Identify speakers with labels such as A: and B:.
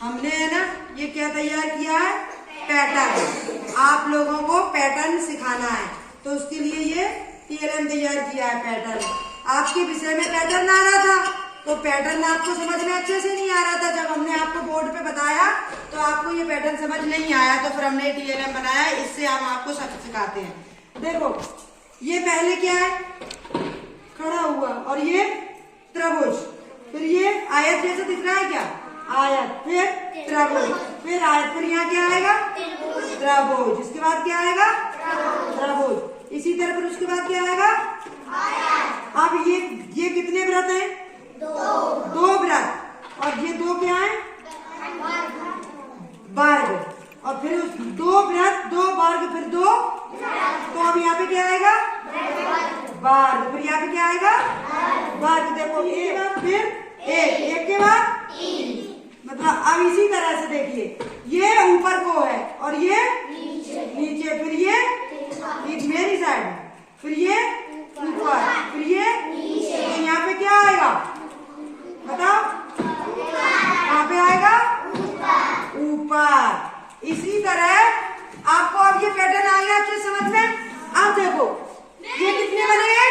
A: हमने है ना ये क्या तैयार किया है, पैटर्न। आप लोगों को पैटर्न सिखाना है तो उसके लिए ये टीएलएम तैयार किया है पैटर्न। आपके विषय में पैटर्न आ रहा था तो पैटर्न आपको समझ में अच्छे से नहीं आ रहा था। जब हमने आपको बोर्ड पे बताया तो आपको ये पैटर्न समझ नहीं आया, तो फिर हमने टीएलएम बनाया, इससे हम आपको सब सिखाते हैं। देखो ये पहले क्या है, खड़ा हुआ, और ये त्रिभुज, फिर ये आयत जैसा दिख रहा है क्या, आयत, फिर त्रिभुज, फिर आयत, फिर यहाँ क्या आएगा, त्रिभुज, इसके बाद क्या आएगा, त्रिभुज, इसी तरह फिर उसके बाद क्या आएगा, अब ये कितने व्रत हैं, दो व्रत, और ये दो क्या है, वर्ग, और फिर दो व्रत, दो वर्ग, फिर दो, तो अब यहाँ पे क्या आएगा, वर्ग, फिर यहाँ पे क्या आएगा, वर्ग। देखो एक बार फिर एक के बाद, मतलब अब इसी तरह से देखिए, ये ऊपर को है और ये नीचे, फिर ये मेरी साइड, फिर ये ऊपर, फिर ये नीचे, तो यहाँ पे क्या आएगा बताओ, कहाँ पे आएगा, ऊपर। इसी तरह आपको अब ये पैटर्न आ गया अच्छे समझ में। अब देखो ये कितने बने हैं,